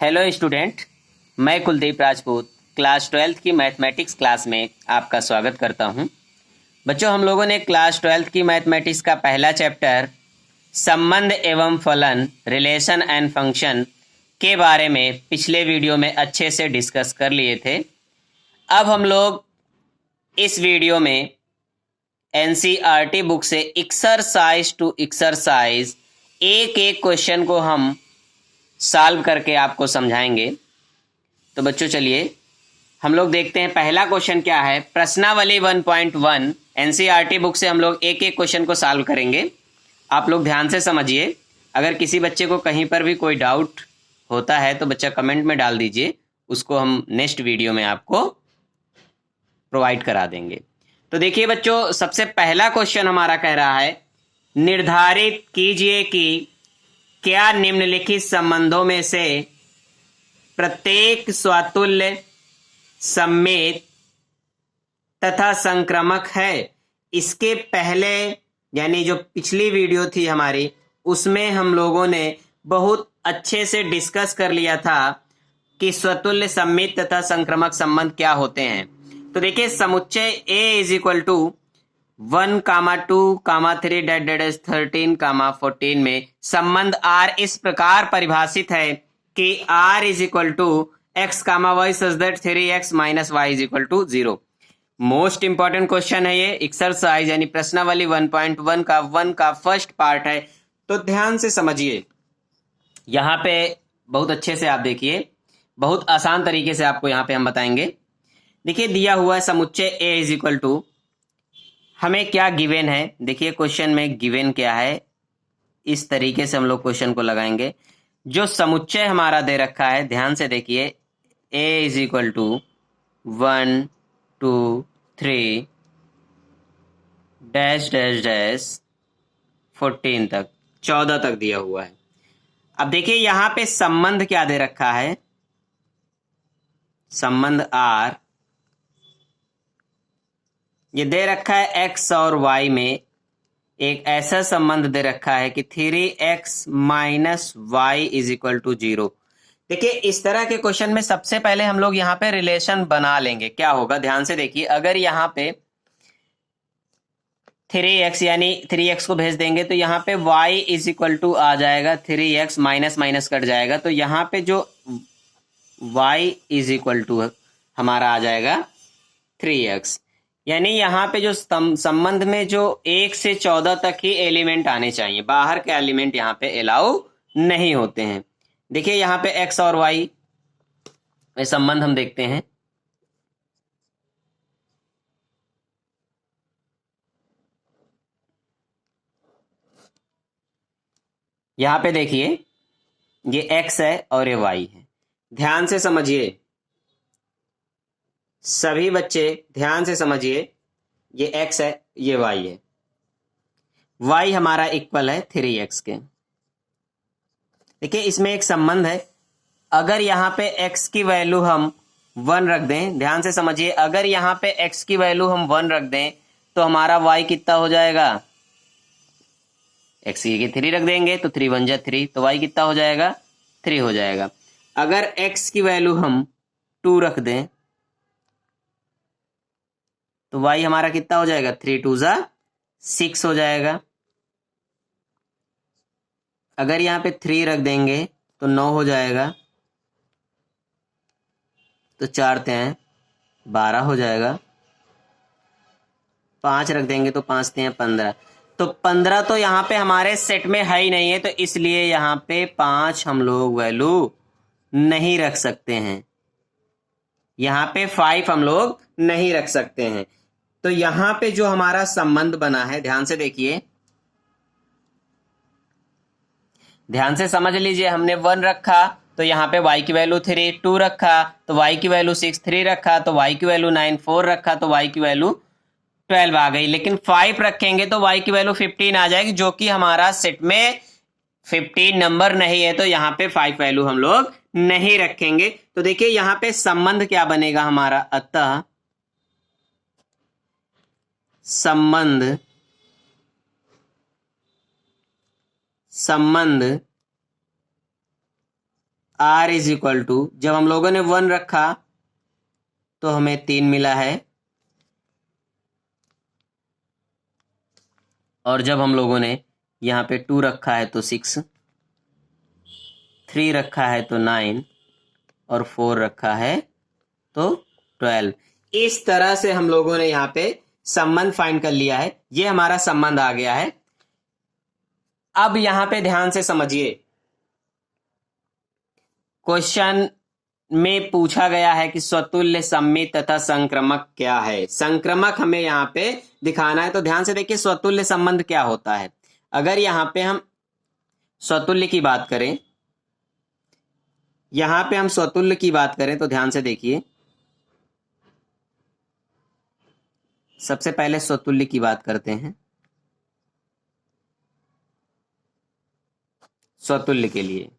Hello student, मैं Kuldeep Rajput class 12th की mathematics class में आपका स्वागत करता हूं। बच्चों, हम लोगों ने क्लास 12th की मैथमेटिक्स का पहला चैप्टर संबंध एवं फलन रिलेशन एंड फंक्शन के बारे में पिछले वीडियो में अच्छे से डिस्कस कर लिए थे। अब हम लोग इस वीडियो में एनसीईआरटी बुक से एक्सरसाइज टू एक्सरसाइज एक एक क्वेश्चन को हम सॉल्व करके आपको समझाएंगे। तो बच्चों चलिए हम लोग देखते हैं पहला क्वेश्चन क्या है। प्रश्नावली 1.1 एनसीईआरटी बुक से हम लोग एक एक क्वेश्चन को सॉल्व करेंगे। आप लोग ध्यान से समझिए। अगर किसी बच्चे को कहीं पर भी कोई डाउट होता है तो बच्चा कमेंट में डाल दीजिए, उसको हम नेक्स्ट वीडियो में आपको प्रोवाइड करा देंगे। तो देखिए बच्चों, सबसे पहला क्वेश्चन हमारा कह रहा है निर्धारित कीजिए कि क्या निम्नलिखित संबंधों में से प्रत्येक स्वतुल्य सम्मित तथा संक्रामक है। इसके पहले यानी जो पिछली वीडियो थी हमारी, उसमें हम लोगों ने बहुत अच्छे से डिस्कस कर लिया था कि स्वतुल्य सम्मित तथा संक्रामक संबंध क्या होते हैं। तो देखिए समुच्चय A इज इक्वल टू 1, 2, 3 13, 14 में संबंध R इस प्रकार परिभाषित है कि R is equal to x comma Y such that 3x minus y is equal to 0। Most important question है ये। एक्सरसाइज यानी प्रश्नावली 1.1 का 1 का फर्स्ट पार्ट है, तो ध्यान से समझिए। यहां पे बहुत अच्छे से आप देखिए, बहुत आसान तरीके से आपको यहां पे हम बताएंगे। देखिए दिया हुआ है समुच्चय A इज इक्वल टू, हमें क्या गिवन है। देखिए क्वेश्चन में गिवन क्या है, इस तरीके से हम लोग क्वेश्चन को लगाएंगे। जो समुच्चय हमारा दे रखा है, ध्यान से देखिए, A is equal to 1 2 3 dash dash dash 14 तक, 14 तक दिया हुआ है। अब देखिए यहां पे संबंध क्या दे रखा है, संबंध R ये दे रखा है x और y में एक ऐसा संबंध दे रखा है कि 3x minus y is equal to 0। देखिए इस तरह के क्वेश्चन में सबसे पहले हम लोग यहाँ पे रिलेशन बना लेंगे। क्या होगा, ध्यान से देखिए। अगर यहाँ पे 3x यानी 3x को भेज देंगे तो यहाँ पे y इज इक्वल टू आ जाएगा 3x, माइनस माइनस कट जाएगा, तो यहाँ पे जो y इज इक्वल टू हमारा आ जाएगा 3x। यानी यहाँ पे जो संबंध में जो 1 से 14 तक ही एलिमेंट आने चाहिए, बाहर के एलिमेंट यहाँ पे अलाउ नहीं होते हैं। देखिए यहाँ पे x और y ये संबंध हम देखते हैं। यहाँ पे देखिए ये x है और ये y है। ध्यान से समझिए सभी बच्चे, ध्यान से समझिए। ये x है, ये y है। y हमारा इक्वल है 3x के। देखिए इसमें एक संबंध है। अगर यहाँ पे x की वैल्यू हम 1 रख दें, ध्यान से समझिए, अगर यहाँ पे x की वैल्यू हम 1 रख दें तो हमारा y कितना हो जाएगा, x की 3 रख देंगे तो 3 1 जा 3, तो y कितना हो जाएगा, 3 हो जाएगा। अगर x की वैल्यू हम 2 रख दें तो y हमारा कितना हो जाएगा, 3 2 जा 6 हो जाएगा। अगर यहाँ पे 3 रख देंगे तो 9 हो जाएगा, तो 4 3 12 हो जाएगा। 5 रख देंगे तो 5 3 15, तो 15 तो यहाँ पे हमारे सेट में है ही नहीं है, तो इसलिए यहाँ पे 5 हम लोग वैल्यू नहीं रख सकते हैं। यहाँ पे 5 हम लोग नहीं रख सकते हैं। तो यहाँ पे जो हमारा संबंध बना है, ध्यान से देखिए, ध्यान से समझ लीजिए। हमने 1 रखा तो यहाँ पे y की वैल्यू 3, 2 रखा तो y की वैल्यू 6, 3 रखा तो y की वैल्यू 9, 4 रखा तो y की वैल्यू 12 आ गई। लेकिन 5 रखेंगे तो y की वैल्यू 15 आ जाएगी, जो कि हमारा सेट में 15 नंबर नहीं है, तो यहाँ पे 5 वैल्यू हम लोग नहीं रखेंगे। तो देखिए यहाँ पे संबंध क्या बनेगा हमारा, अतः संबंध R इज इक्वल टू, जब हम लोगों ने 1 रखा तो हमें 3 मिला है, और जब हम लोगों ने यहाँ पे 2 रखा है तो 6, 3 रखा है तो 9, और 4 रखा है तो 12। इस तरह से हम लोगों ने यहाँ पे संबंध फाइंड कर लिया है। ये हमारा संबंध आ गया है। अब यहां पे ध्यान से समझिए, क्वेश्चन में पूछा गया है कि स्वतुल्य, सममित तथा संक्रमक क्या है। संक्रमक हमें यहां पे दिखाना है, तो ध्यान से देखिए स्वतुल्य संबंध क्या होता है। अगर यहां पे हम स्वतुल्य की बात करें, यहां पे हम स्वतुल्य की बात करें तो ध्यान से देखिए, सबसे पहले स्वतुल्य की बात करते हैं। स्वतुल्य के लिए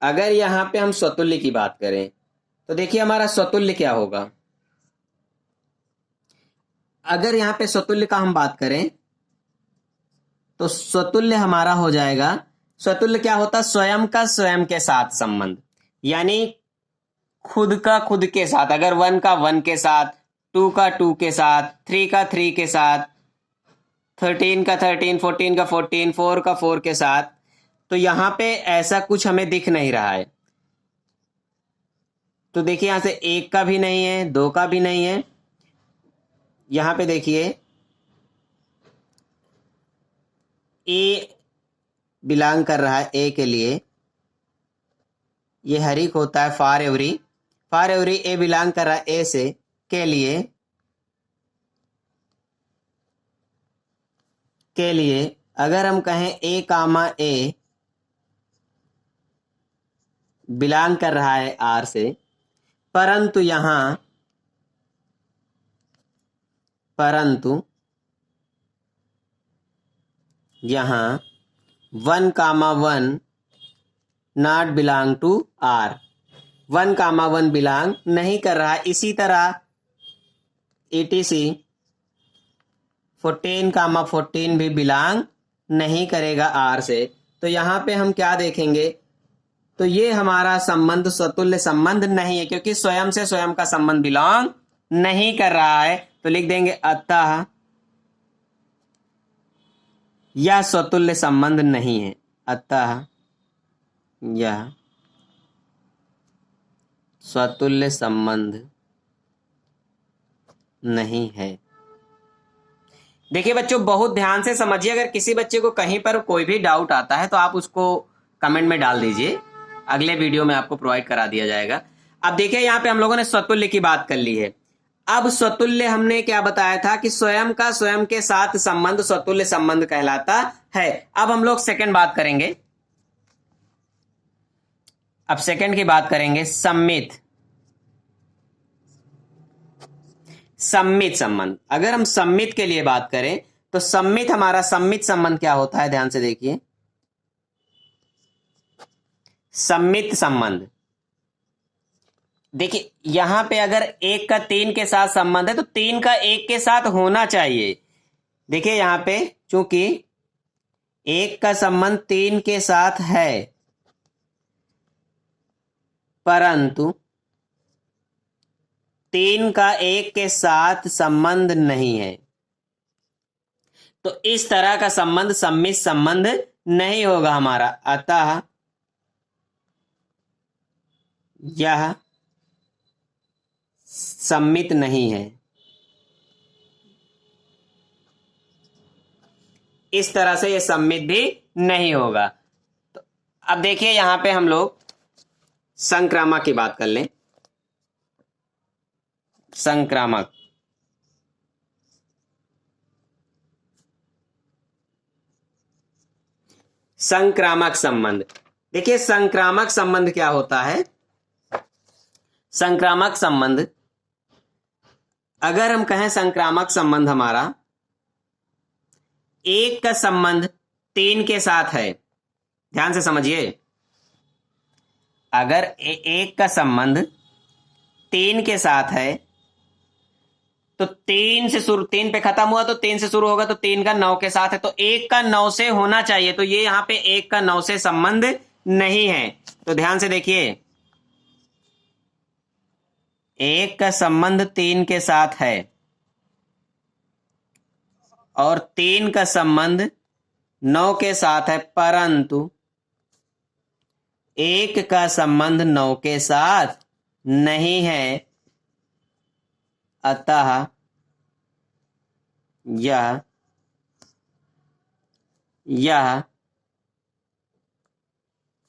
अगर यहां पे हम स्वतुल्य की बात करें तो देखिए हमारा स्वतुल्य क्या होगा। अगर यहां पे स्वतुल्य का हम बात करें तो स्वतुल्य हमारा हो जाएगा, स्वतुल्य क्या होता है, स्वयं का स्वयं के साथ संबंध, यानी खुद का खुद के साथ। अगर 1 का 1 के साथ, 2 का 2 के साथ, 3 का 3 के साथ, 13 का 13, 14 का 14, 4 का 4 के साथ, तो यहां पे ऐसा कुछ हमें दिख नहीं रहा है। तो देखिए यहां से 1 का भी नहीं है, 2 का भी नहीं है। यहां पे देखिए ए बिलोंग कर रहा है ए के लिए, ये हरिक होता है फॉर एवरी ए बिलोंग कर रहा है ए से के लिए अगर हम कहें ए कामा ए बिलोंग कर रहा है आर से, परंतु यहां 1 comma 1 not belong to R, 1 comma 1 belong नहीं कर रहा है। इसी तरह ETC 14 कामा 14 भी बिलोंग नहीं करेगा आर से। तो यहां पे हम क्या देखेंगे, तो ये हमारा संबंध स्वतुल्य संबंध नहीं है, क्योंकि स्वयं से स्वयं का संबंध बिलोंग नहीं कर रहा है। तो लिख देंगे अतः यह स्वतुल्य संबंध नहीं है, अतः यह स्वतुल्य संबंध नहीं है। देखिए बच्चों, बहुत ध्यान से समझिए। अगर किसी बच्चे को कहीं पर कोई भी डाउट आता है तो आप उसको कमेंट में डाल दीजिए, अगले वीडियो में आपको प्रोवाइड करा दिया जाएगा। अब देखिए यहाँ पे हम लोगों ने स्वतुल्य की बात कर ली है। अब स्वतुल्य हमने क्या बताया था कि स्वयं का स्वयं के साथ संबंध स्वतुल्य संबंध कहलाता है। अब हम लोग सेकंड बात करेंगे। अब सेकंड की बात करेंगे, सम्मित संबंध। अगर हम सम्मित के लिए बात करें तो सम्मित, हमारा सम्मित संबंध क्या होता है, ध्यान से देखिए। सम्मित संबंध देखिए यहां पे अगर 1 का 3 के साथ संबंध है तो 3 का 1 के साथ होना चाहिए। देखिए यहां पे चूंकि 1 का संबंध 3 के साथ है, परंतु 3 का 1 के साथ संबंध नहीं है, तो इस तरह का संबंध सम्मित संबंध नहीं होगा हमारा। अतः यह सम्मित नहीं है। इस तरह से यह सम्मित भी नहीं होगा। तो अब देखिए यहां पे हम लोग संक्रामक की बात कर लें। संक्रामक संबंध, देखिए संक्रामक संबंध क्या होता है। संक्रामक संबंध, अगर हम कहें संक्रामक संबंध हमारा 1 का संबंध 3 के साथ है, ध्यान से समझिए। अगर 1 का संबंध 3 के साथ है तो 3 पे खत्म हुआ तो 3 से शुरू होगा, तो 3 का 9 के साथ है, तो 1 का 9 से होना चाहिए, तो ये यहां पे 1 का 9 से संबंध नहीं है। तो ध्यान से देखिए, 1 का संबंध 3 के साथ है और 3 का संबंध 9 के साथ है, परंतु 1 का संबंध 9 के साथ नहीं है, अतः यह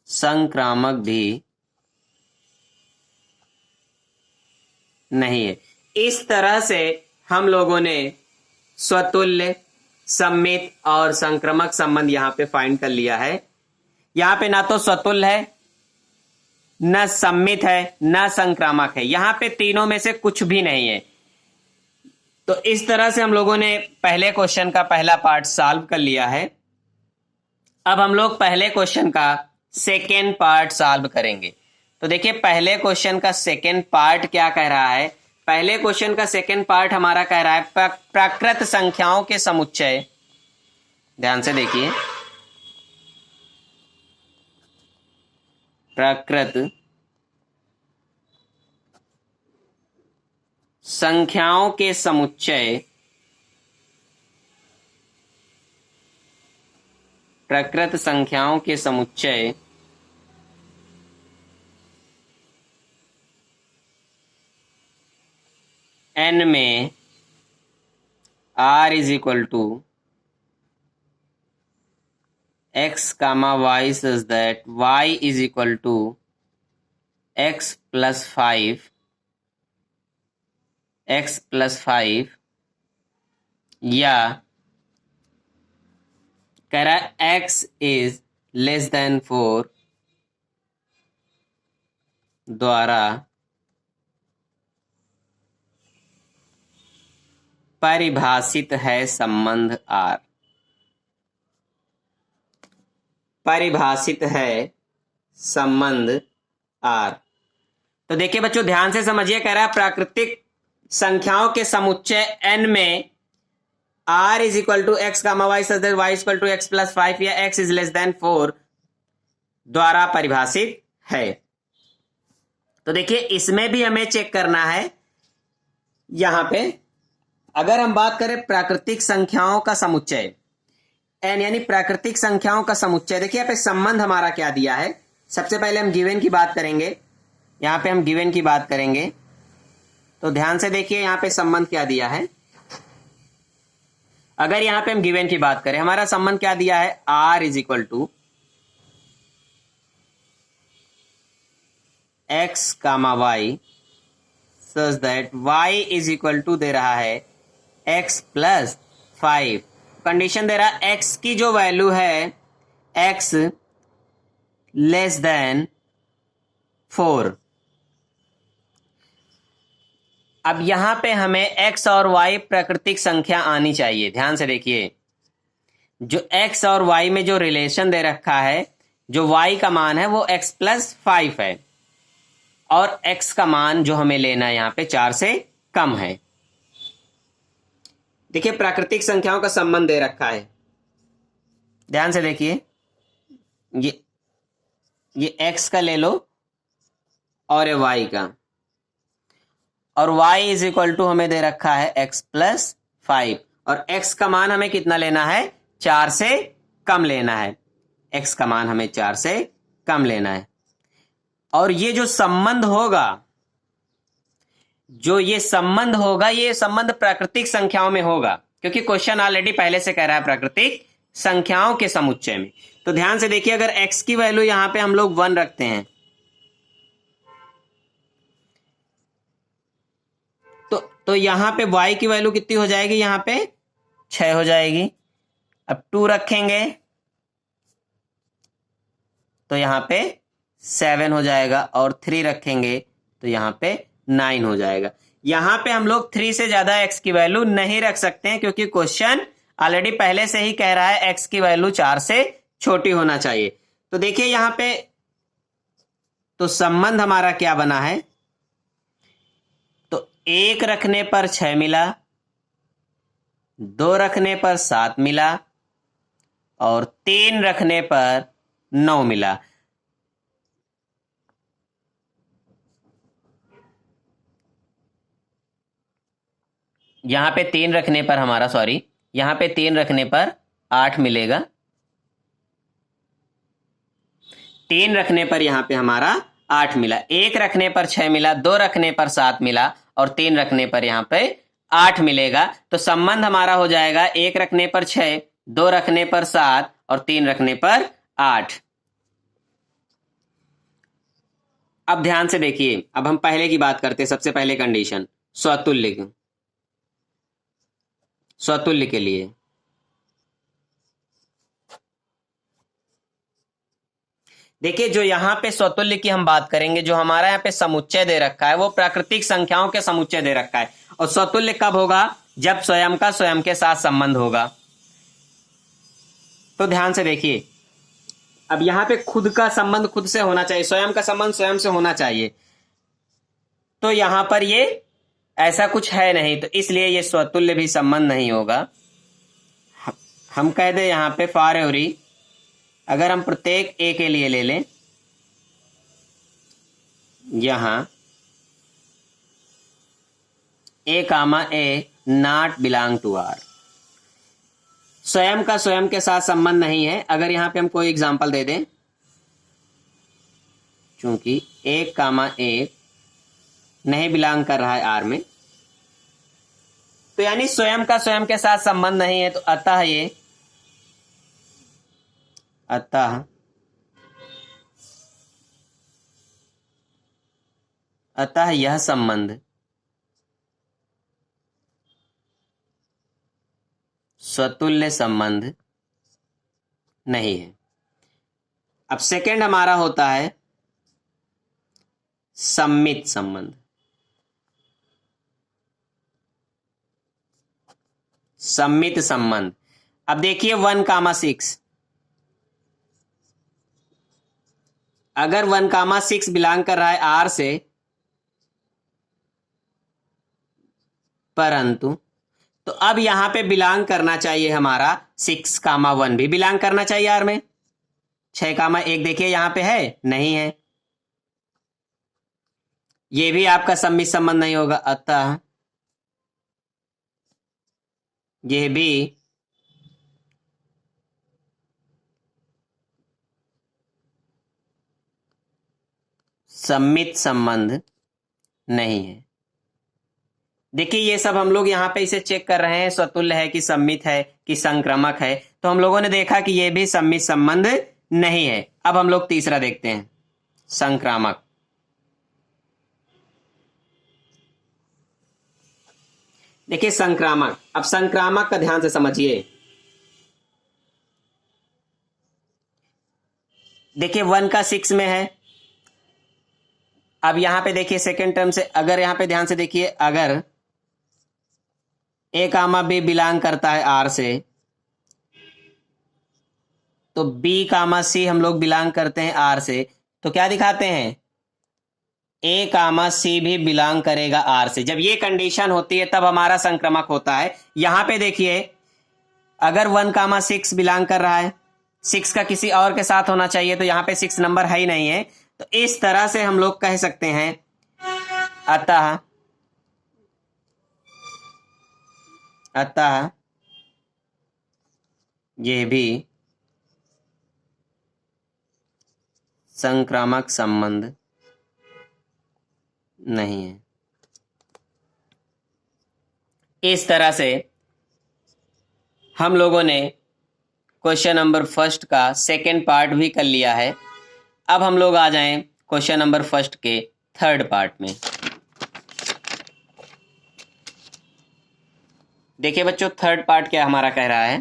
संक्रामक भी नहीं है। इस तरह से हम लोगों ने स्वतुल्य, सम्मित और संक्रामक संबंध यहां पे फाइंड कर लिया है। यहां पे ना तो स्वतुल्य है, न सम्मित है, न संक्रामक है, यहां पे तीनों में से कुछ भी नहीं है। तो इस तरह से हम लोगों ने पहले क्वेश्चन का पहला पार्ट सॉल्व कर लिया है। अब हम लोग पहले क्वेश्चन का सेकेंड पार्ट सॉल्व करेंगे। तो देखिए, पहले क्वेश्चन का सेकेंड पार्ट क्या कह रहा है। पहले क्वेश्चन का सेकेंड पार्ट हमारा कह रहा है प्राकृत संख्याओं के समुच्चय। ध्यान से देखिए, प्राकृत संख्याओं के समुच्चय, प्राकृत संख्याओं के समुच्चय n में r is equal to x comma y such that y is equal to x plus 5 या कह रहा है x इज लेस देन 4 द्वारा परिभाषित है संबंध R। परिभाषित है संबंध R। तो देखिए बच्चों, ध्यान से समझिए, कह रहा है प्राकृतिक संख्याओं के समुच्चय n में r is equal to x comma Y such that y is equal to x plus 5 या x इज लेस देन 4 द्वारा परिभाषित है। तो देखिए, इसमें भी हमें चेक करना है। यहां पे अगर हम बात करें प्राकृतिक संख्याओं का समुच्चय n, यानी प्राकृतिक संख्याओं का समुच्चय, देखिए यहाँ पे संबंध हमारा क्या दिया है। सबसे पहले हम गिवन की बात करेंगे। यहां पे हम गिवन की बात करेंगे, तो ध्यान से देखिए यहां पे संबंध क्या दिया है। अगर यहां पे हम गिवन की बात करें, हमारा संबंध क्या दिया है, r is equal to x comma Y such that y is equal to दे रहा है x प्लस 5। कंडीशन दे रहा है x की जो वैल्यू है x लेस देन 4। अब यहां पे हमें x और y प्राकृतिक संख्या आनी चाहिए। ध्यान से देखिए, जो x और y में जो रिलेशन दे रखा है, जो y का मान है वो x प्लस 5 है और x का मान जो हमें लेना है यहां पे 4 से कम है। देखिए, प्राकृतिक संख्याओं का संबंध दे रखा है। ध्यान से देखिए, ये x का ले लो और ये y का, और y इज इक्वल टू हमें दे रखा है x प्लस 5 और x का मान हमें कितना लेना है, 4 से कम लेना है। x का मान हमें 4 से कम लेना है। और ये जो संबंध होगा, ये संबंध प्राकृतिक संख्याओं में होगा, क्योंकि क्वेश्चन ऑलरेडी पहले से कह रहा है प्राकृतिक संख्याओं के समुच्चय में। तो ध्यान से देखिए, अगर x की वैल्यू यहां पे हम लोग 1 रखते हैं तो यहां पे y की वैल्यू कितनी हो जाएगी, यहां पे 6 हो जाएगी। अब 2 रखेंगे तो यहां पे 7 हो जाएगा और 3 रखेंगे तो यहां पे 9 हो जाएगा। यहां पे हम लोग 3 से ज्यादा x की वैल्यू नहीं रख सकते हैं, क्योंकि क्वेश्चन ऑलरेडी पहले से ही कह रहा है x की वैल्यू 4 से छोटी होना चाहिए। तो देखिए यहां पे तो संबंध हमारा क्या बना है, तो 1 रखने पर 6 मिला, 2 रखने पर 7 मिला और 3 रखने पर 9 मिला। यहां पे 3 रखने पर हमारा यहां पे 3 रखने पर 8 मिलेगा। 3 रखने पर यहां पे हमारा 8 मिला, 1 रखने पर 6 मिला, 2 रखने पर 7 मिला और 3 रखने पर यहां पे 8 मिलेगा। तो संबंध हमारा हो जाएगा 1 रखने पर 6, 2 रखने पर 7 और 3 रखने पर 8। अब ध्यान से देखिए, अब हम पहले की बात करते हैं। सबसे पहले कंडीशन स्वतुल्य के लिए। देखिए, जो यहां पे स्वतुल्य की हम बात करेंगे, जो हमारा यहाँ पे समुच्चय दे रखा है वो प्राकृतिक संख्याओं के समुच्चय दे रखा है। और स्वतुल्य कब होगा? जब स्वयं का स्वयं के साथ संबंध होगा। तो ध्यान से देखिए, अब यहां पे खुद का संबंध खुद से होना चाहिए, स्वयं का संबंध स्वयं से होना चाहिए। तो यहां पर ये ऐसा कुछ है नहीं, तो इसलिए ये स्वतुल्य भी संबंध नहीं होगा। हम कह दे यहां पे फॉर एवरी, अगर हम प्रत्येक ए के लिए ले लें, यहां ए कामा ए नॉट बिलोंग टू आर, स्वयं का स्वयं के साथ संबंध नहीं है। अगर यहां पे हम कोई एग्जांपल दे दें, चूंकि ए कामा ए नहीं बिलोंग कर रहा है आर में, तो यानी स्वयं का स्वयं के साथ संबंध नहीं है। तो अतः यह संबंध स्वतुल्य संबंध नहीं है। अब सेकंड हमारा होता है सम्मित संबंध। सम्मित संबंध, अब देखिए 1,6, अगर 1,6 बिलोंग कर रहा है आर से, परंतु तो अब यहां पे बिलोंग करना चाहिए हमारा 6,1 भी बिलोंग करना चाहिए आर में। 6,1 देखिए यहां पे है, नहीं है, ये भी आपका सम्मित संबंध नहीं होगा। अतः यह भी सम्मित संबंध नहीं है। देखिए, ये सब हम लोग यहाँ पे इसे चेक कर रहे हैं, स्वतुल्य है कि सम्मित है कि संक्रामक है। तो हम लोगों ने देखा कि ये भी सम्मित संबंध नहीं है। अब हम लोग तीसरा देखते हैं, संक्रामक। देखिए संक्रामक, अब संक्रामक का ध्यान से समझिए। देखिए 1,6 में है। अब यहां पे देखिए सेकेंड टर्म से, अगर यहां पे ध्यान से देखिए, अगर ए कामा बी बिलोंग करता है आर से, तो बी कामा सी हम लोग बिलोंग करते हैं आर से, तो क्या दिखाते हैं? ए कामा सी भी बिलोंग करेगा आर से। जब ये कंडीशन होती है तब हमारा संक्रमक होता है। यहां पे देखिए, अगर 1,6 बिलोंग कर रहा है, 6 का किसी और के साथ होना चाहिए, तो यहां पे 6 नंबर है ही नहीं है। तो इस तरह से हम लोग कह सकते हैं अतः ये भी संक्रामक संबंध नहीं है। इस तरह से हम लोगों ने क्वेश्चन नंबर फर्स्ट का सेकेंड पार्ट भी कर लिया है। अब हम लोग आ जाएं क्वेश्चन नंबर फर्स्ट के थर्ड पार्ट में। देखिए बच्चों, थर्ड पार्ट क्या हमारा कह रहा है?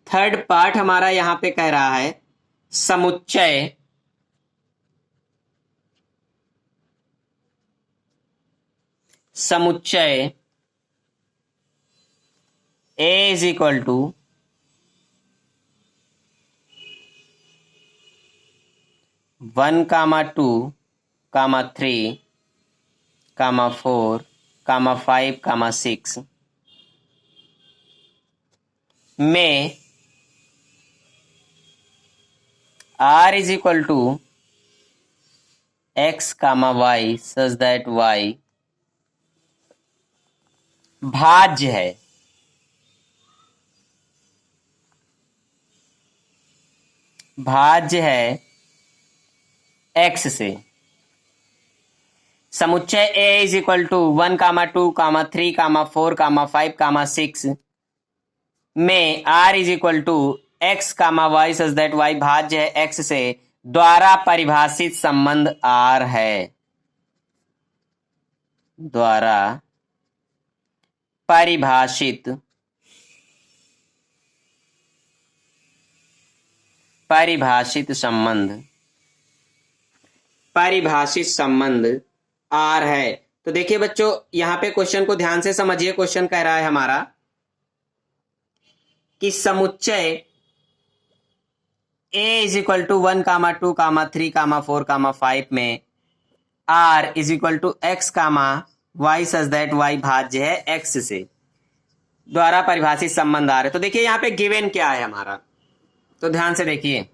थर्ड पार्ट हमारा यहां पे कह रहा है समुच्चय A is equal to 1, 2, 3, 4, comma 5 comma 6 में r is equal to x comma y such that y भाज्य है x से। समुच्चय A is equal to 1 comma 2 comma 3 comma 4 comma 5 comma 6 में r is equal to x comma y such that y भाज्य है x से द्वारा परिभाषित संबंध r है। द्वारा परिभाषित संबंध r है। तो देखिए बच्चों, यहां पे क्वेश्चन को ध्यान से समझिए। क्वेश्चन कह रहा है हमारा कि समुच्चय A is equal to 1 comma 2 comma 3 comma 4 comma 5 में r is equal to x comma y such that y भाज्य है x से द्वारा परिभाषित संबंध आ रहे। तो देखिए यहाँ पे गिवन क्या है हमारा, तो ध्यान से देखिए।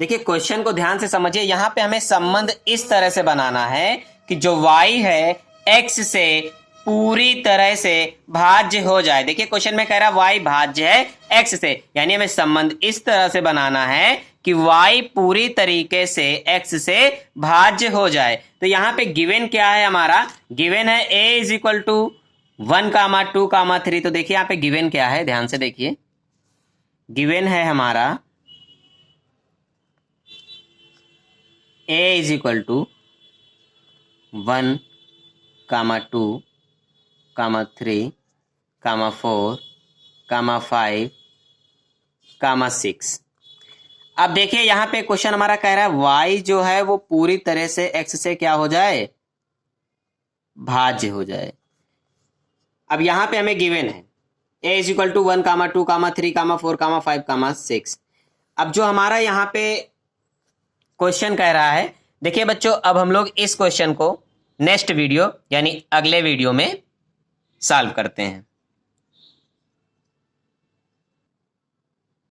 देखिए क्वेश्चन को ध्यान से समझिए। यहां पे हमें संबंध इस तरह से बनाना है कि जो y है x से पूरी तरह से भाज्य हो जाए। देखिए क्वेश्चन में कह रहा है y भाज्य है x से, यानी हमें संबंध इस तरह से बनाना है कि y पूरी तरीके से x से भाज्य हो जाए। तो यहाँ पे गिवन क्या है हमारा, गिवन है a is equal to 1 comma 2 comma 3। तो देखिए यहाँ पे गिवन क्या है, ध्यान से देखिए। गिवन है हमारा a is equal to 1 comma 2 comma 3 comma 4 comma 5 comma 6। अब देखिए यहाँ पे क्वेश्चन हमारा कह रहा है y जो है वो पूरी तरह से x से क्या हो जाए, भाज्य हो जाए। अब यहाँ पे हमें गिवन है a is equal to 1 comma 2 comma 3 comma 4 comma 5 comma 6। अब जो हमारा यहाँ पे क्वेश्चन कह रहा है, देखिए बच्चों अब हम लोग इस क्वेश्चन को नेक्स्ट वीडियो यानी अगले वीडियो में सॉल्व करते हैं।